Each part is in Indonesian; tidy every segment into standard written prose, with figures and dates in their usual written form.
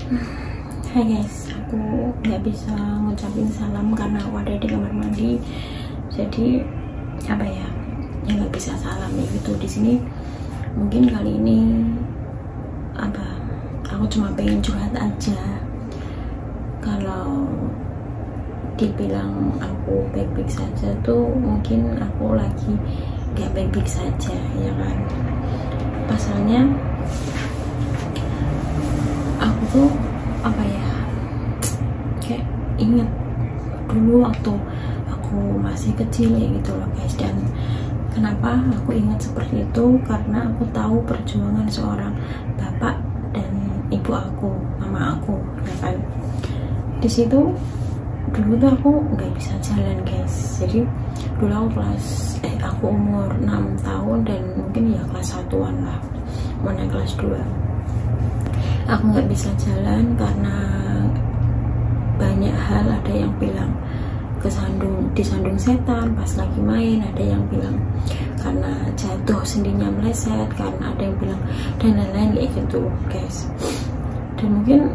Hai guys, aku nggak bisa ngucapin salam karena aku ada di kamar mandi. Jadi apa ya nggak bisa salam ya gitu di sini. Mungkin kali ini aku cuma pengen curhat aja. Kalau dibilang aku baik-baik saja tuh mungkin aku lagi nggak baik-baik saja ya kan. Pasalnya aku tuh kayak inget dulu waktu aku masih kecil ya gitu loh guys. Dan kenapa aku ingat seperti itu, karena aku tahu perjuangan seorang bapak dan ibu aku, mama aku ya kan. Di situ dulu tuh aku nggak bisa jalan guys. Jadi dulu aku umur 6 tahun dan mungkin ya kelas 1-an lah, mau naik kelas 2. Aku nggak bisa jalan karena banyak hal. Ada yang bilang disandung setan pas lagi main, ada yang bilang karena jatuh sendinya meleset, karena ada yang bilang dan lain-lain kayak gitu guys. Dan mungkin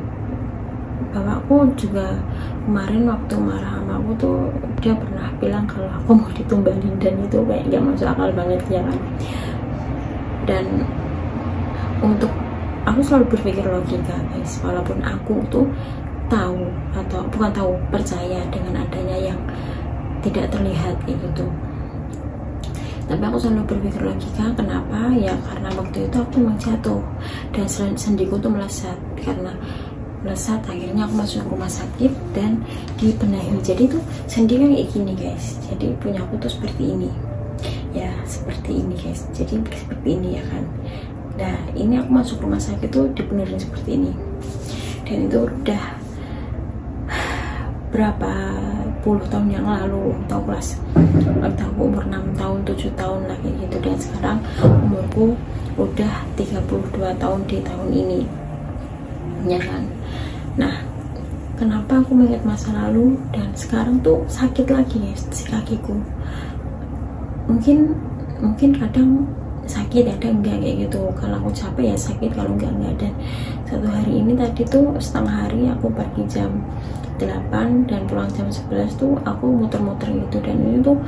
bapakku juga kemarin waktu marah sama aku tuh dia pernah bilang kalau aku mau ditumbalin, dan itu kayak gak masuk akal banget ya kan. Dan untuk aku selalu berpikir logika guys, walaupun aku tuh tahu atau bukan tahu, percaya dengan adanya yang tidak terlihat kayak gitu, tapi aku selalu berpikir logika. Kenapa? Ya karena waktu itu aku memang jatuh dan sendiku tuh melesat. Karena melesat akhirnya aku masuk rumah sakit dan dibenahi. Jadi tuh sendi kan kayak gini guys, jadi punya aku tuh seperti ini ya, seperti ini guys, jadi seperti ini ya kan. Nah ini aku masuk rumah sakit tuh dibenerin seperti ini, dan itu udah berapa puluh tahun yang lalu, tahu umur 6 tahun 7 tahun lagi gitu. Dan sekarang umurku udah 32 tahun di tahun ini ya kan. Nah kenapa aku mengingat masa lalu dan sekarang tuh sakit lagi guys si kakiku. Mungkin kadang sakit, ada enggak kayak gitu. Kalau aku capek ya sakit, kalau enggak. Dan satu hari ini tadi tuh setengah hari aku pergi jam 8 dan pulang jam 11 tuh aku muter-muter gitu. Dan ini tuh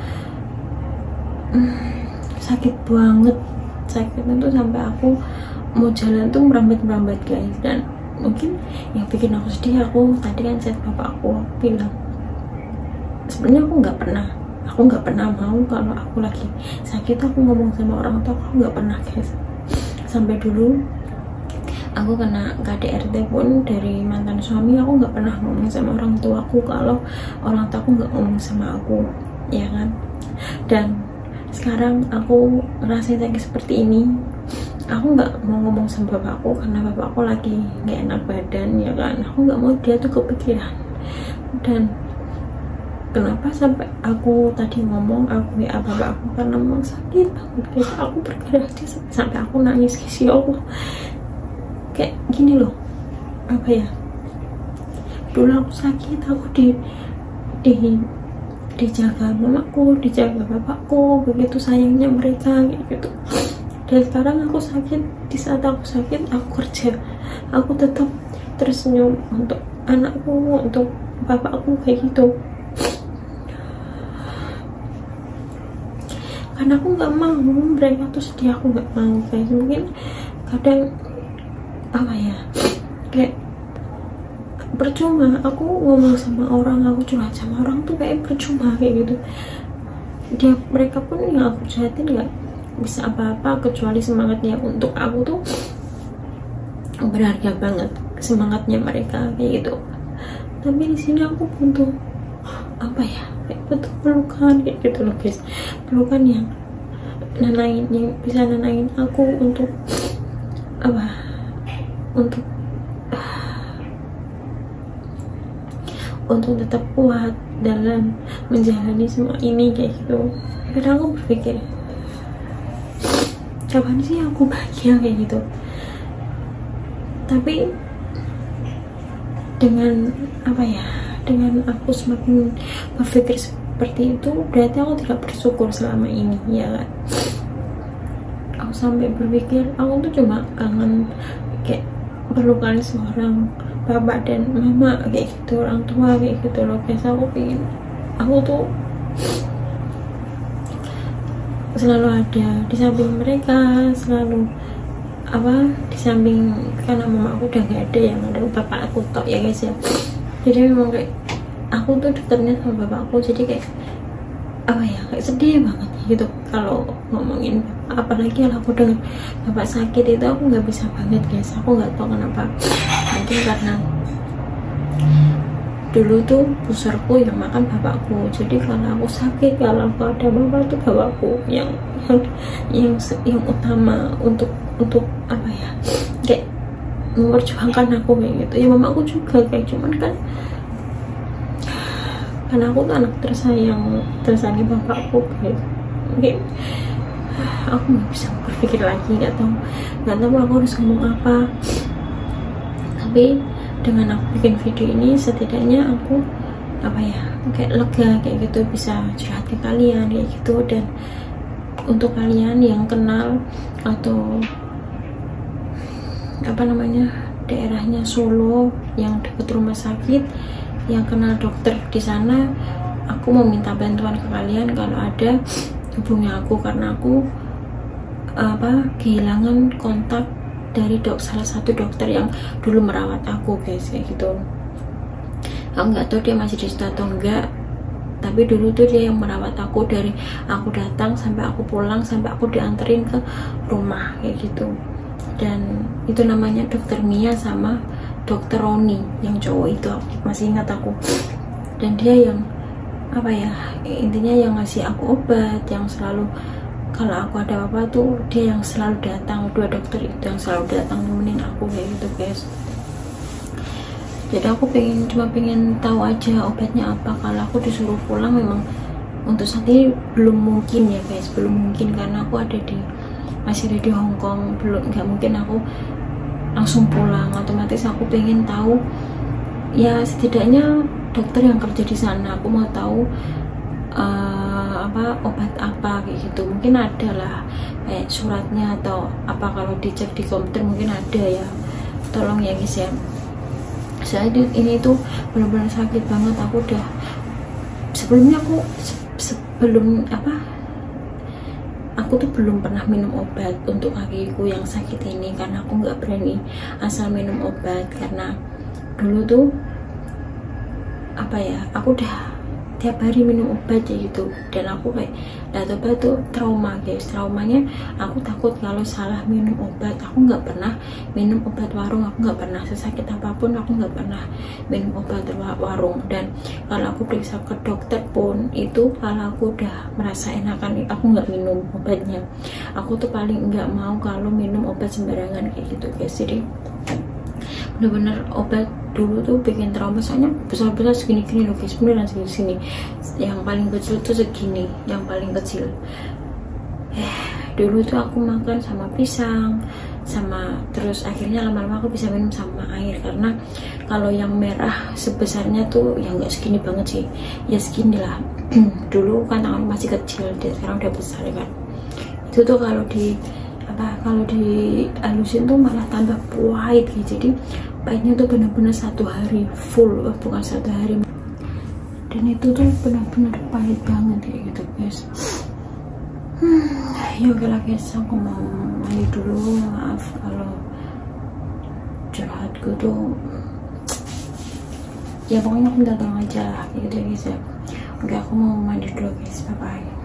sakit banget. Sakitnya tuh sampai aku mau jalan tuh merambat-merambat guys. Dan mungkin yang bikin aku sedih, aku tadi kan chat bapak aku bilang sebenarnya aku nggak pernah mau kalau aku lagi sakit aku ngomong sama orang tua. Aku nggak pernah guys. Sampai dulu aku kena KDRT pun dari mantan suami, aku nggak pernah ngomong sama orang tua aku kalau orang tua aku nggak ngomong sama aku ya kan. Dan sekarang aku ngerasain sakit seperti ini, aku nggak mau ngomong sama bapakku karena bapakku lagi nggak enak badan ya kan. Aku nggak mau dia tuh kepikiran. Dan kenapa sampai aku tadi ngomong aku WA bapak aku, karena memang sakit banget guys. Aku bergerak sampai aku nangis guys, ya Allah. Kayak gini loh, dulu aku sakit, aku dijaga mamaku, dijaga bapakku, begitu sayangnya mereka kayak gitu. Dan sekarang aku sakit. Di saat aku sakit aku kerja, aku tetap tersenyum untuk anakku, untuk bapakku kayak gitu. Karena aku nggak mau mereka tuh sedih, aku nggak mau guys. Mungkin kadang kayak percuma aku ngomong sama orang, aku curhat sama orang tuh kayak percuma kayak gitu. Mereka pun yang aku curhatin nggak bisa apa-apa kecuali semangatnya. Untuk aku tuh berharga banget semangatnya mereka kayak gitu. Tapi di sini aku butuh kayak butuh pelukan kayak gitu loh guys. Pelukan yang bisa nenangin aku untuk untuk tetap kuat dalam menjalani semua ini kayak gitu. Kadang aku berpikir kapan sih aku bahagia kayak gitu. Tapi dengan aku semakin berpikir seperti itu, berarti aku tidak bersyukur selama ini ya kan. Aku sampai berpikir aku tuh cuma kangen kayak pelukan seorang bapak dan mama kayak gitu, orang tua kayak gitu loh guys. Aku tuh selalu ada di samping mereka, selalu di samping, karena mama aku udah gak ada, yang ada bapak aku tok ya guys ya. Jadi memang kayak aku tuh deketnya sama bapakku, jadi kayak kayak sedih banget gitu kalau ngomongin bapak. Apalagi kalau aku dengar bapak sakit itu aku nggak bisa banget guys. Aku nggak tahu kenapa, mungkin karena dulu tuh pusarku yang makan bapakku, jadi kalau aku sakit, kalau aku ada bapak tuh bapakku yang utama untuk kayak memperjuangkan aku kayak gitu ya. Mamaku juga kayak, cuman kan karena aku tuh anak tersayang bapakku guys. Mungkin aku nggak bisa berpikir lagi, nggak tahu aku harus ngomong apa. Tapi dengan aku bikin video ini, setidaknya aku kayak lega kayak gitu, bisa curhat ke kalian kayak gitu. Dan untuk kalian yang kenal atau daerahnya Solo yang dekat rumah sakit, yang kenal dokter di sana, aku mau minta bantuan ke kalian. Kalau ada, hubungi aku, karena aku kehilangan kontak dari salah satu dokter yang dulu merawat aku guys kayak gitu. Aku nggak tahu dia masih di situ atau enggak, tapi dulu tuh dia yang merawat aku dari aku datang sampai aku pulang, sampai aku dianterin ke rumah kayak gitu. Dan itu namanya dokter Mia sama dokter Roni yang cowok itu, masih ingat aku. Dan dia yang intinya yang ngasih aku obat, yang selalu kalau aku ada apa tuh dia yang selalu datang. Dua dokter itu yang selalu datang nemenin aku kayak gitu guys. Jadi aku cuma pengen tahu aja obatnya apa. Kalau aku disuruh pulang, memang untuk saat ini belum mungkin ya guys, belum mungkin, karena aku masih ada di Hong Kong. Nggak mungkin aku langsung pulang. Otomatis aku pengen tahu ya, setidaknya dokter yang kerja di sana. Aku mau tahu obat apa kayak gitu. Mungkin ada lah kayak suratnya atau apa, kalau dicek di komputer mungkin ada ya. Tolong ya guys ya, soalnya ini tuh benar-benar sakit banget. Aku udah sebelumnya aku tuh belum pernah minum obat untuk kakiku yang sakit ini, karena aku nggak berani asal minum obat. Karena dulu tuh aku udah tiap hari minum obat ya gitu, dan aku kayak obat tuh trauma guys. Traumanya aku takut kalau salah minum obat. Aku nggak pernah minum obat warung, aku nggak pernah, sesakit apapun aku nggak pernah minum obat warung. Dan kalau aku periksa ke dokter pun itu, kalau aku udah merasa enakan, aku nggak minum obatnya. Aku tuh paling nggak mau kalau minum obat sembarangan kayak gitu guys. Jadi bener-bener obat dulu tuh bikin trauma, soalnya besar-besar segini-gini loh guys, beneran segini-gini. Yang paling kecil tuh segini, yang paling kecil. Dulu tuh aku makan sama pisang, terus akhirnya lama-lama aku bisa minum sama air. Karena kalau yang merah sebesarnya tuh yang nggak segini banget sih, ya segini lah. Dulu kan tangan masih kecil, dan sekarang udah besar kan. Itu tuh kalau dihalusin tuh malah tambah pahit gitu. Jadi pahitnya tuh bener-bener 1 hari full, bukan 1 hari. Dan itu tuh bener-bener pahit banget kayak gitu guys. Ya oke lah guys, aku mau mandi dulu. Maaf kalau curhatku tuh ya pokoknya aku minta tolong aja gitu ya guys ya. Oke, aku mau mandi dulu guys, bye bye.